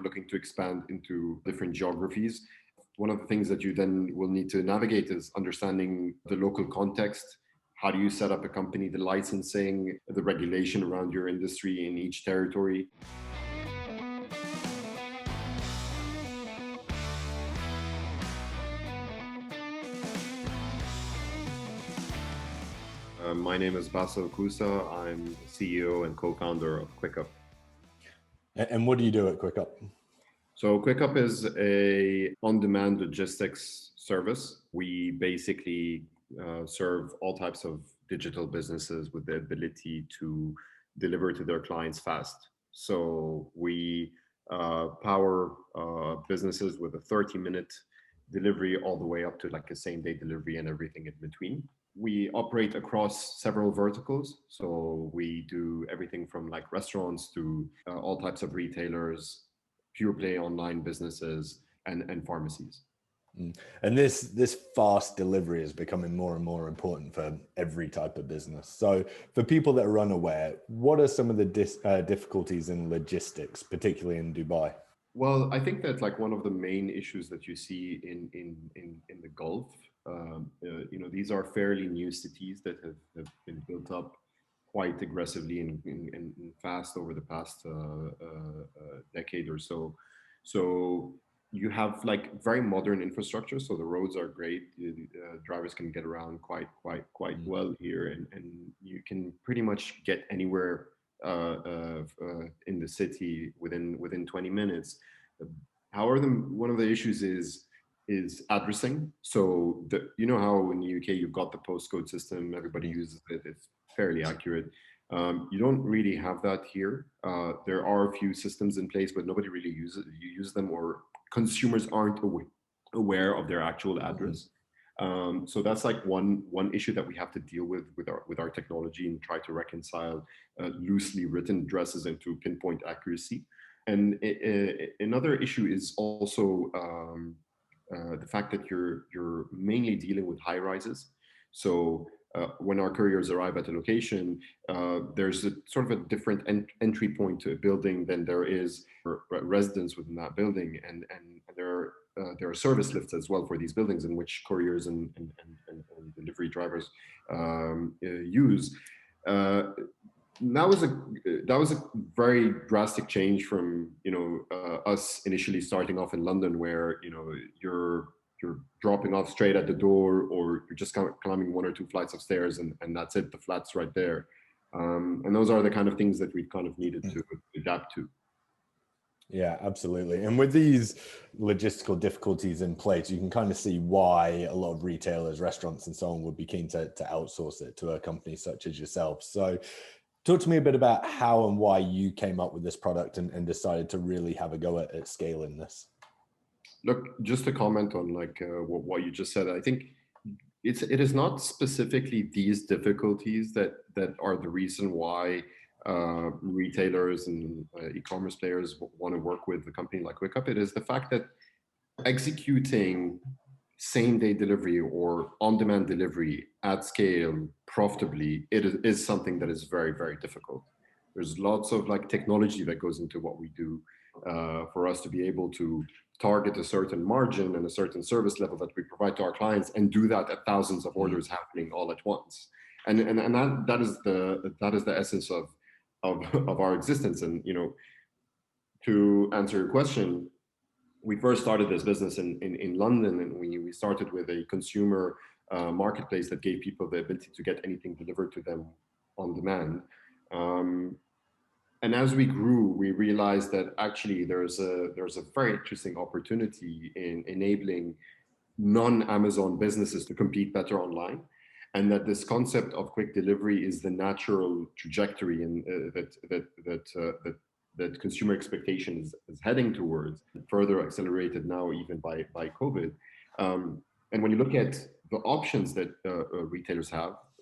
we're looking to expand into different geographies. One of the things that you then will need to navigate is understanding the local context. How do you set up a company, the licensing, the regulation around your industry in each territory? My name is Bassel el Koussa. I'm CEO and co-founder of Quiqup. And what do you do at Quiqup? So Quiqup is a on-demand logistics service. We basically serve all types of digital businesses with the ability to deliver to their clients fast. So we power businesses with a 30-minute delivery all the way up to like a same-day delivery and everything in between. We operate across several verticals. So we do everything from like restaurants to all types of retailers, pure play online businesses, and pharmacies. And this fast delivery is becoming more and more important for every type of business. So for people that are unaware, what are some of the difficulties in logistics, particularly in Dubai? Well, I think that like one of the main issues that you see in the Gulf, these are fairly new cities that have been built up quite aggressively and fast over the past decade or so. So you have like very modern infrastructure, so the roads are great. Drivers can get around quite well here, and you can pretty much get anywhere in the city within 20 minutes. However, one of the issues is addressing. So you know how in the UK you've got the postcode system, everybody uses it, it's fairly accurate. You don't really have that here. There are a few systems in place, but nobody really uses them, or consumers aren't aware of their actual address. So that's like one issue that we have to deal with our technology and try to reconcile loosely written addresses into pinpoint accuracy. And another issue is also the fact that you're mainly dealing with high rises. So when our couriers arrive at a location, there's a sort of a different entry point to a building than there is for residents within that building, and there are service lifts as well for these buildings in which couriers and delivery drivers use. That was a very drastic change from us initially starting off in London, where you're dropping off straight at the door, or you're just climbing one or two flights of stairs, and that's it. The flat's right there, and those are the kind of things that we kind of needed to adapt to. Yeah, absolutely. And with these logistical difficulties in place, you can kind of see why a lot of retailers, restaurants, and so on would be keen to outsource it to a company such as yourself. So talk to me a bit about how and why you came up with this product and decided to really have a go at scaling this. Look, just to comment on like what you just said, I think it is not specifically these difficulties that are the reason why retailers and e-commerce players want to work with a company like Quiqup. It is the fact that executing same-day delivery or on-demand delivery at scale profitably, it is something that is very, very difficult. There's lots of like technology that goes into what we do for us to be able to target a certain margin and a certain service level that we provide to our clients, and do that at thousands of orders happening all at once. And that is the essence of our existence. And to answer your question, we first started this business in London, and we started with a consumer marketplace that gave people the ability to get anything delivered to them on demand. And as we grew, we realized that actually there's a very interesting opportunity in enabling non-Amazon businesses to compete better online, and that this concept of quick delivery is the natural trajectory and that consumer expectation is heading towards, further accelerated now even by COVID. And when you look at the options that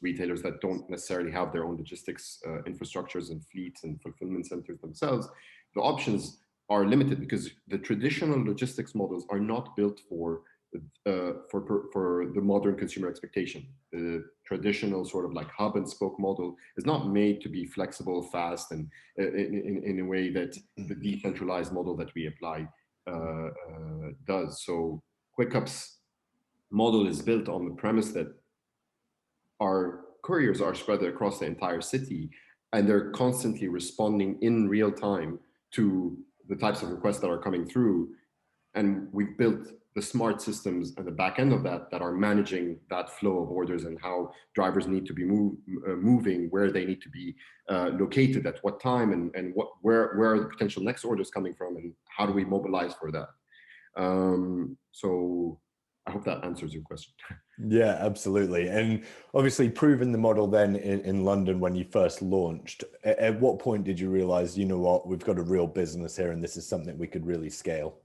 retailers that don't necessarily have their own logistics infrastructures and fleets and fulfillment centers themselves, the options are limited because the traditional logistics models are not built for for the modern consumer expectation. The traditional sort of like hub and spoke model is not made to be flexible, fast, and in a way that the decentralized model that we apply does. So Quickup's model is built on the premise that our couriers are spread across the entire city, and they're constantly responding in real time to the types of requests that are coming through. And we've built the smart systems and the back end of that that are managing that flow of orders and how drivers need to be moving, where they need to be located at what time, and where are the potential next orders coming from, and how do we mobilize for that. So I hope that answers your question. Yeah, absolutely. And obviously proving the model then in London when you first launched, at what point did you realize, you know what, we've got a real business here and this is something we could really scale?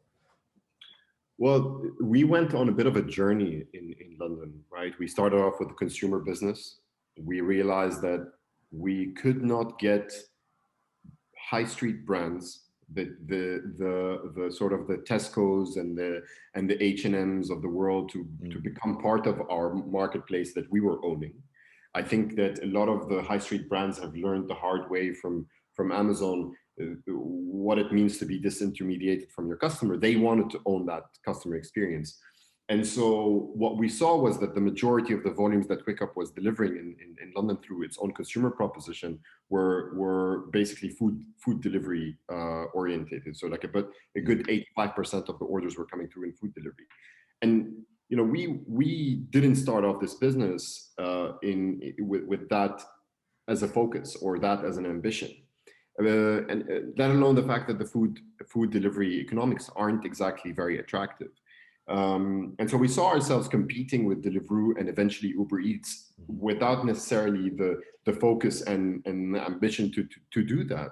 Well, we went on a bit of a journey in London, right? We started off with the consumer business. We realized that we could not get high street brands, the sort of the Tesco's and the H&M's of the world to become part of our marketplace that we were owning. I think that a lot of the high street brands have learned the hard way from Amazon what it means to be disintermediated from your customer. They wanted to own that customer experience. And so what we saw was that the majority of the volumes that Quiqup was delivering in London through its own consumer proposition were basically food delivery orientated. So like a good 85% of the orders were coming through in food delivery. And you know, we didn't start off this business with that as a focus or that as an ambition. And let alone the fact that the food delivery economics aren't exactly very attractive. And so we saw ourselves competing with Deliveroo and eventually Uber Eats without necessarily the focus and ambition to do that.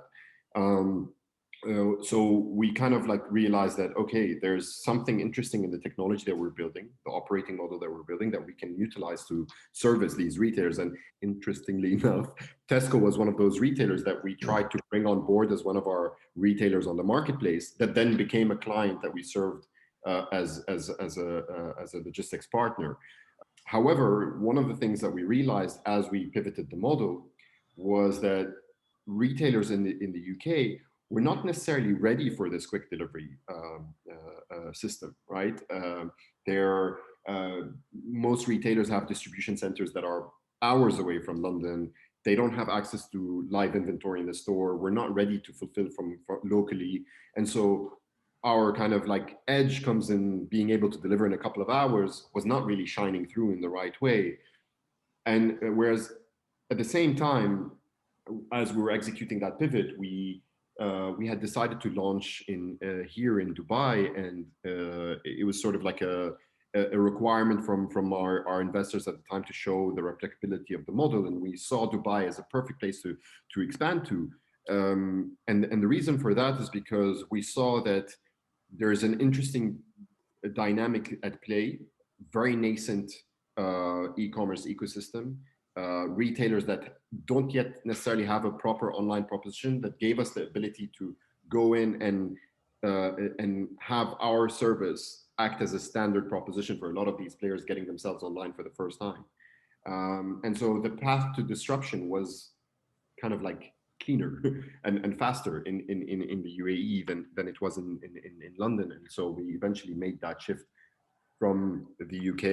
So we kind of like realized that, okay, there's something interesting in the technology that we're building, the operating model that we're building that we can utilize to service these retailers. And interestingly enough, Tesco was one of those retailers that we tried to bring on board as one of our retailers on the marketplace that then became a client that we served as a logistics partner. However, one of the things that we realized as we pivoted the model was that retailers in the UK were not necessarily ready for this quick delivery system, right? Most retailers have distribution centers that are hours away from London. They don't have access to live inventory in the store. We're not ready to fulfill from locally. And so our kind of like edge comes in being able to deliver in a couple of hours was not really shining through in the right way. And whereas at the same time, as we were executing that pivot, we had decided to launch here in Dubai, and it was sort of like a requirement from our investors at the time to show the replicability of the model, and we saw Dubai as a perfect place to expand to. And the reason for that is because we saw that there is an interesting dynamic at play, very nascent e-commerce ecosystem. Retailers that don't yet necessarily have a proper online proposition that gave us the ability to go in and have our service act as a standard proposition for a lot of these players getting themselves online for the first time. And so the path to disruption was kind of like cleaner and faster in the UAE than it was in London. And so we eventually made that shift from the UK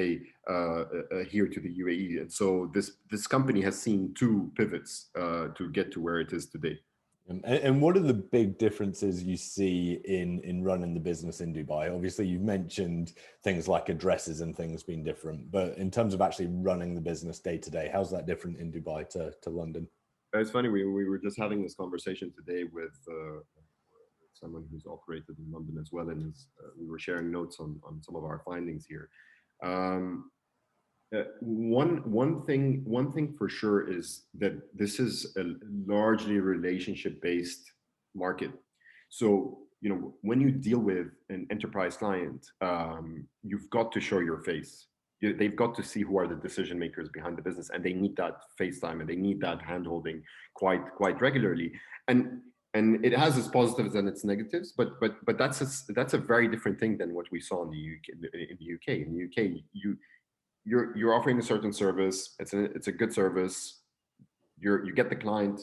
here to the UAE. And so this company has seen two pivots to get to where it is today. And what are the big differences you see in running the business in Dubai? Obviously, you've mentioned things like addresses and things being different, but in terms of actually running the business day to day, how's that different in Dubai to London? It's funny, we were just having this conversation today with someone who's operated in London as well, and we were sharing notes on some of our findings here. One thing for sure is that this is a largely relationship-based market. So you know, when you deal with an enterprise client, you've got to show your face. They've got to see who are the decision makers behind the business, and they need that face time and they need that handholding quite regularly. And and it has its positives and its negatives, but that's a very different thing than what we saw in the UK. In the UK, you're offering a certain service. It's a good service. You get the client,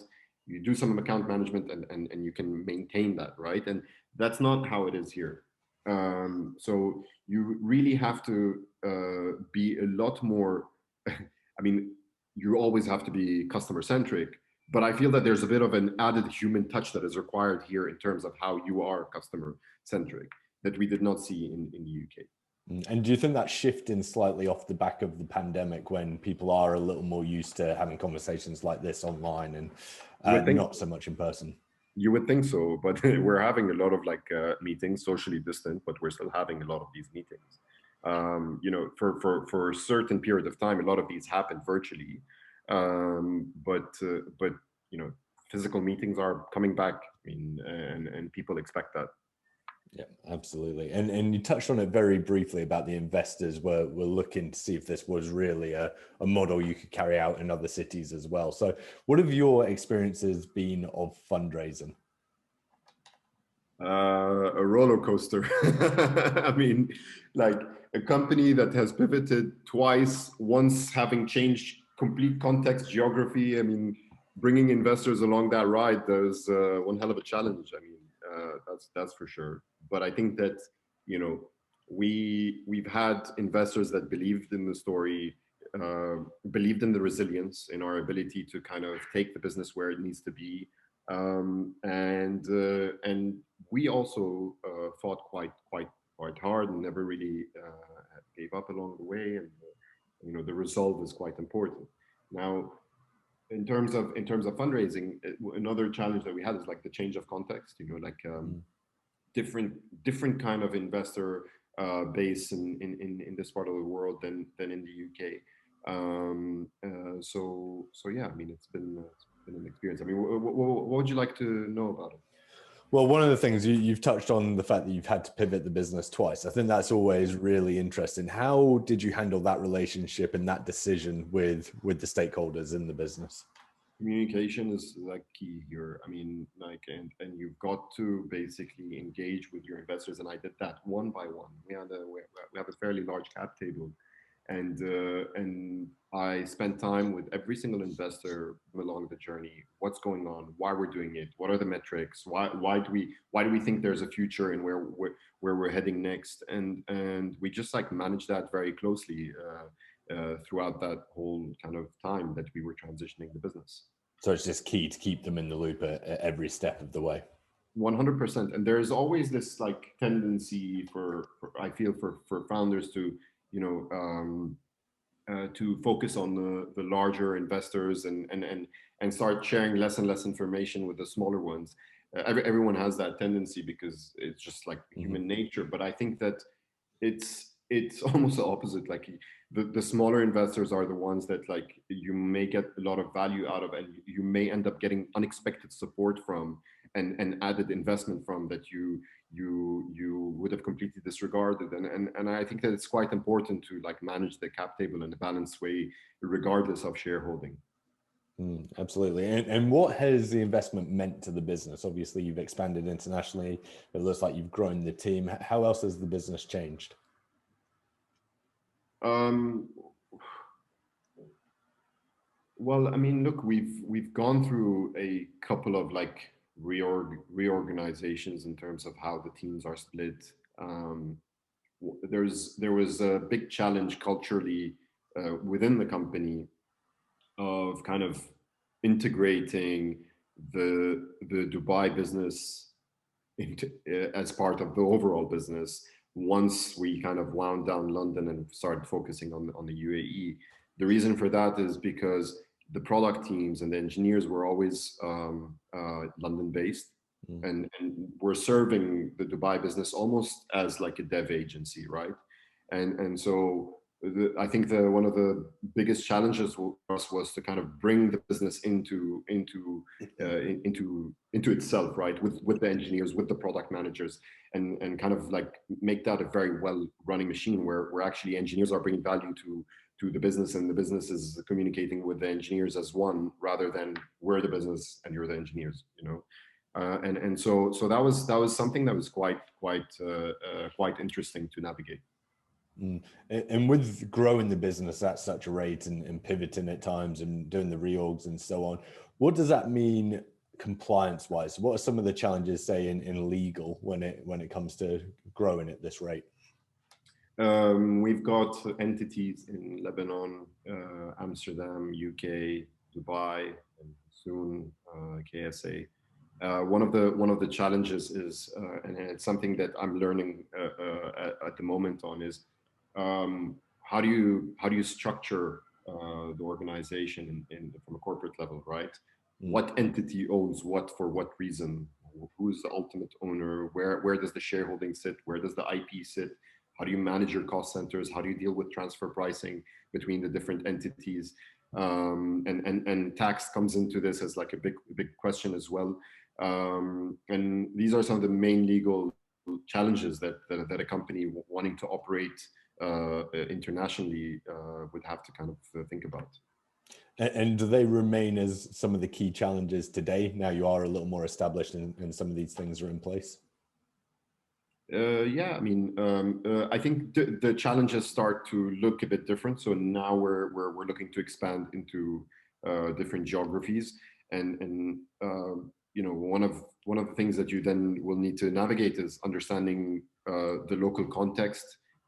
you do some account management, and you can maintain that, right? And that's not how it is here. So you really have to be a lot more. I mean, you always have to be customer centric, but I feel that there's a bit of an added human touch that is required here in terms of how you are customer centric that we did not see in the UK. And do you think that's shifting slightly off the back of the pandemic, when people are a little more used to having conversations like this online and not so much in person? You would think so, but we're having a lot of meetings, socially distant, but we're still having a lot of these meetings. For a certain period of time, a lot of these happen virtually, but physical meetings are coming back. I mean, and people expect that. Yeah, absolutely. And you touched on it very briefly about the investors were looking to see if this was really a model you could carry out in other cities as well. So what have your experiences been of fundraising? A roller coaster. I mean, like a company that has pivoted twice, once having changed complete context, geography. I mean, bringing investors along that ride, there's one hell of a challenge. I mean, that's for sure. But I think that we've had investors that believed in the story, believed in the resilience, in our ability to kind of take the business where it needs to be, and we also fought quite hard and never really gave up along the way. And the resolve is quite important. Now, in terms of fundraising, another challenge that we had is like the change of context. Different kind of investor base in this part of the world than in the UK. So yeah, I mean, it's been an experience. I mean, what would you like to know about it? Well, one of the things you've touched on, the fact that you've had to pivot the business twice. I think that's always really interesting. How did you handle that relationship and that decision with the stakeholders in the business? Communication is like key here. I mean, and you've got to basically engage with your investors, and I did that one by one. We have a fairly large cap table, and I spent time with every single investor along the journey. What's going on? Why we're doing it? What are the metrics? Why do we think there's a future and where we're heading next? And we just like manage that very closely throughout that whole kind of time that we were transitioning the business. So it's just key to keep them in the loop at every step of the way. 100%. And there's always this like tendency for I feel for founders to to focus on the larger investors and start sharing less and less information with the smaller ones. Everyone has that tendency because it's just like human nature. But I think that it's almost the opposite. Like the smaller investors are the ones that like you may get a lot of value out of, and you may end up getting unexpected support from and added investment from that you would have completely disregarded. And I think that it's quite important to like manage the cap table in a balanced way, regardless of shareholding. Absolutely. And what has the investment meant to the business? Obviously, you've expanded internationally. It looks like you've grown the team. How else has the business changed? Well, I mean, look, we've gone through a couple of like reorganizations in terms of how the teams are split. There was a big challenge culturally within the company of kind of integrating the Dubai business into, as part of the overall business. Once we kind of wound down London and started focusing on the UAE, the reason for that is because the product teams and the engineers were always London based, and we're serving the Dubai business almost as like a dev agency, right? And so I think one of the biggest challenges for us was to kind of bring the business into itself, right? With the engineers, with the product managers, and kind of like make that a very well running machine where actually engineers are bringing value to the business, and the business is communicating with the engineers as one, rather than we're the business and you're the engineers, So that was something that was quite interesting to navigate. And with growing the business at such a rate and pivoting at times and doing the reorgs and so on, what does that mean compliance wise? What are some of the challenges, say, in legal when it comes to growing at this rate? We've got entities in Lebanon, Amsterdam, UK, Dubai, and soon KSA. One of the challenges is, and it's something that I'm learning at the moment on, is how do you structure the organization from a corporate level, right? What entity owns what for what reason? Who's the ultimate owner? Where does the shareholding sit? Where does the IP sit? How do you manage your cost centers? How do you deal with transfer pricing between the different entities? And tax comes into this as like a big question as well. And these are some of the main legal challenges that a company wanting to operate internationally would have to kind of think about. And do they remain as some of the key challenges today? Now you are a little more established and some of these things are in place. Yeah, I mean, I think the challenges start to look a bit different. So now we're looking to expand into different geographies, and you know, one of the things that you then will need to navigate is understanding the local context.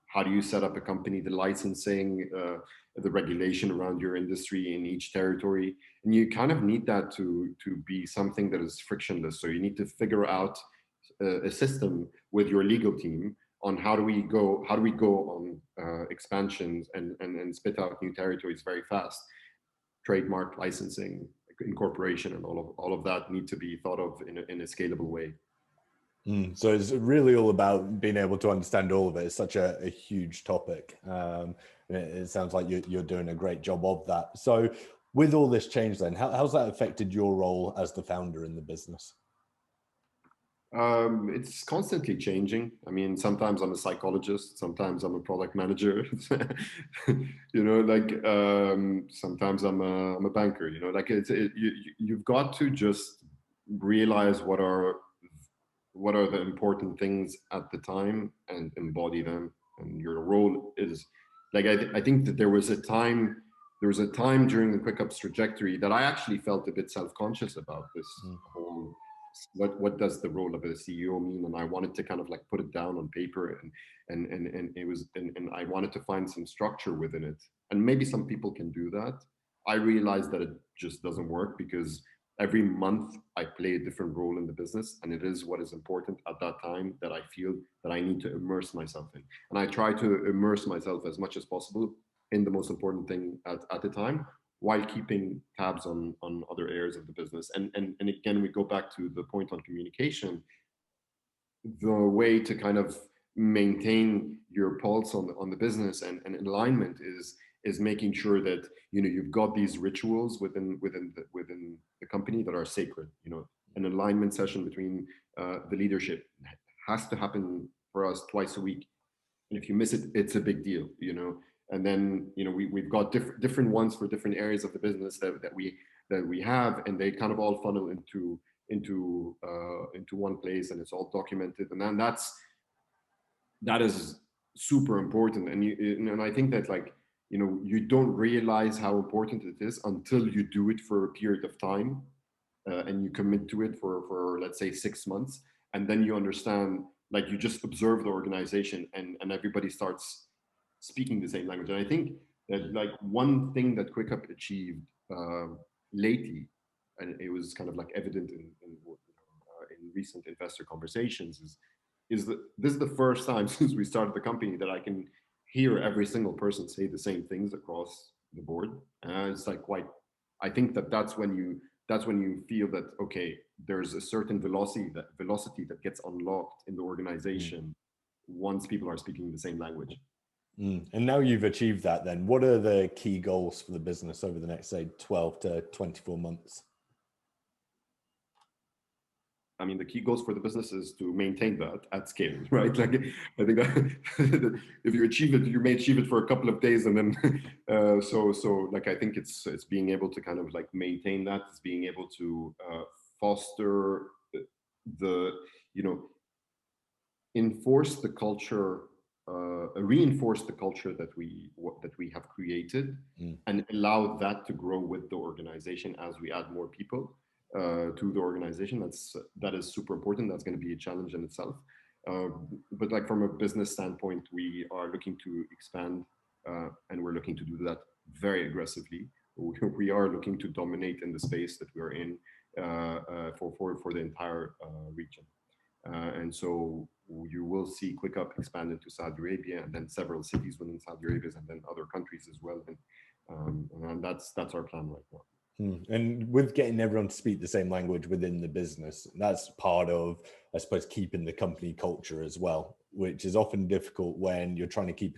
How do you set up a company, the licensing, the regulation around your industry in each territory, and you kind of need that to be something that is frictionless. So you need to figure out a system with your legal team on how do we go on expansions and spit out new territories very fast. Trademark licensing, incorporation, and all of that need to be thought of in a scalable way. So it's really all about being able to understand all of it. It's such a huge topic. It sounds like you're doing a great job of that. So with all this change then, how's that affected your role as the founder in the business? It's constantly changing. I mean, sometimes I'm a psychologist, sometimes I'm a product manager. You know, like sometimes I'm a banker. You know, like you've got to just realize what are the important things at the time and embody them. And your role is like I think that there was a time during the Quickup's trajectory that I actually felt a bit self-conscious about this whole what does the role of a CEO mean, and I wanted to kind of like put it down on paper and it was and I wanted to find some structure within it, and maybe some people can do that. I realized that it just doesn't work because every month I play a different role in the business, and it is what is important at that time that I feel that I need to immerse myself in, and I try to immerse myself as much as possible in the most important thing at the time, while keeping tabs on other areas of the business. And again, we go back to the point on communication. The way to kind of maintain your pulse on the business and alignment is making sure that, you know, you've got these rituals within the company that are sacred. You know, an alignment session between the leadership has to happen for us twice a week, and if you miss it, it's a big deal. You know, and then, you know, we've got different ones for different areas of the business that we have, and they kind of all funnel into one place, and it's all documented, and then that is super important. And I think that, like, you know, you don't realize how important it is until you do it for a period of time, and you commit to it for let's say 6 months, and then you understand, like, you just observe the organization, and everybody starts speaking the same language. And I think that, like, one thing that Quiqup achieved lately, and it was kind of like evident in recent investor conversations, is that this is the first time since we started the company that I can hear every single person say the same things across the board. It's like quite. I think that's when you feel that, okay, there's a certain velocity that gets unlocked in the organization once people are speaking the same language. And now you've achieved that, then what are the key goals for the business over the next, say, 12 to 24 months? I mean, the key goals for the business is to maintain that at scale, right? Like, I think that if you achieve it, you may achieve it for a couple of days, and then so like, I think it's being able to kind of like maintain that. It's being able to foster the, you know, enforce the culture, reinforce the culture that we have created, and allow that to grow with the organization as we add more people to the organization. That is super important. That's going to be a challenge in itself. But like from a business standpoint, we are looking to expand, and we're looking to do that very aggressively. We are looking to dominate in the space that we're in for the entire region. And so you will see Quiqup expand into Saudi Arabia, and then several cities within Saudi Arabia, and then other countries as well. And that's our plan right now. And with getting everyone to speak the same language within the business, that's part of, I suppose, keeping the company culture as well, which is often difficult when you're trying to keep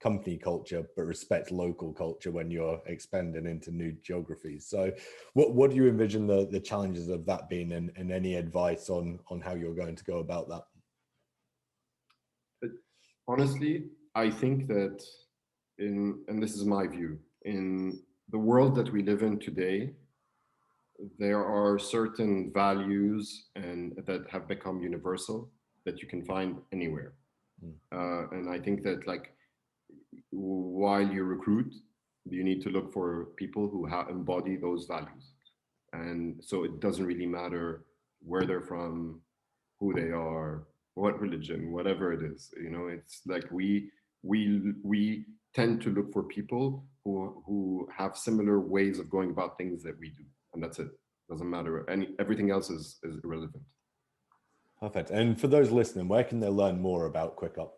company culture but respect local culture when you're expanding into new geographies. So what do you envision the challenges of that being, and any advice on how you're going to go about that? Honestly, I think that and this is my view, in the world that we live in today, there are certain values and that have become universal that you can find anywhere. And I think that, like, while you recruit, you need to look for people who embody those values. And so it doesn't really matter where they're from, who they are, what religion, whatever it is. You know, it's like we tend to look for people who have similar ways of going about things that we do, and that's it. Doesn't matter. Everything else is irrelevant. Perfect. And for those listening, where can they learn more about Quiqup?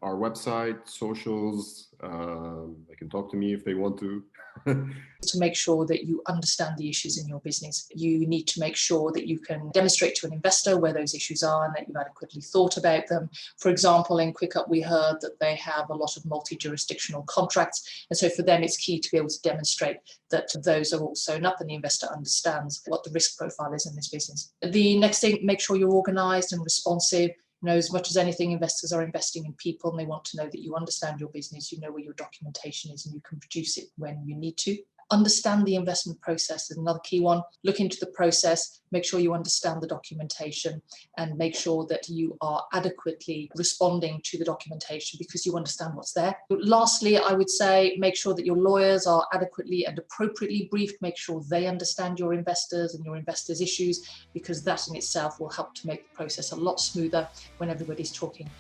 Our website, socials. They can talk to me if they want to. To make sure that you understand the issues in your business, you need to make sure that you can demonstrate to an investor where those issues are and that you've adequately thought about them. For example, in Quiqup, we heard that they have a lot of multi-jurisdictional contracts, and so for them it's key to be able to demonstrate that those are all sewn up and the investor understands what the risk profile is in this business. The next thing, make sure you're organised and responsive. You know, as much as anything, investors are investing in people, and they want to know that you understand your business, you know where your documentation is, and you can produce it when you need to. Understand the investment process is another key one. Look into the process, make sure you understand the documentation, and make sure that you are adequately responding to the documentation because you understand what's there. But lastly, I would say make sure that your lawyers are adequately and appropriately briefed. Make sure they understand your investors and your investors' issues, because that in itself will help to make the process a lot smoother when everybody's talking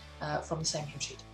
from the same hymn sheet.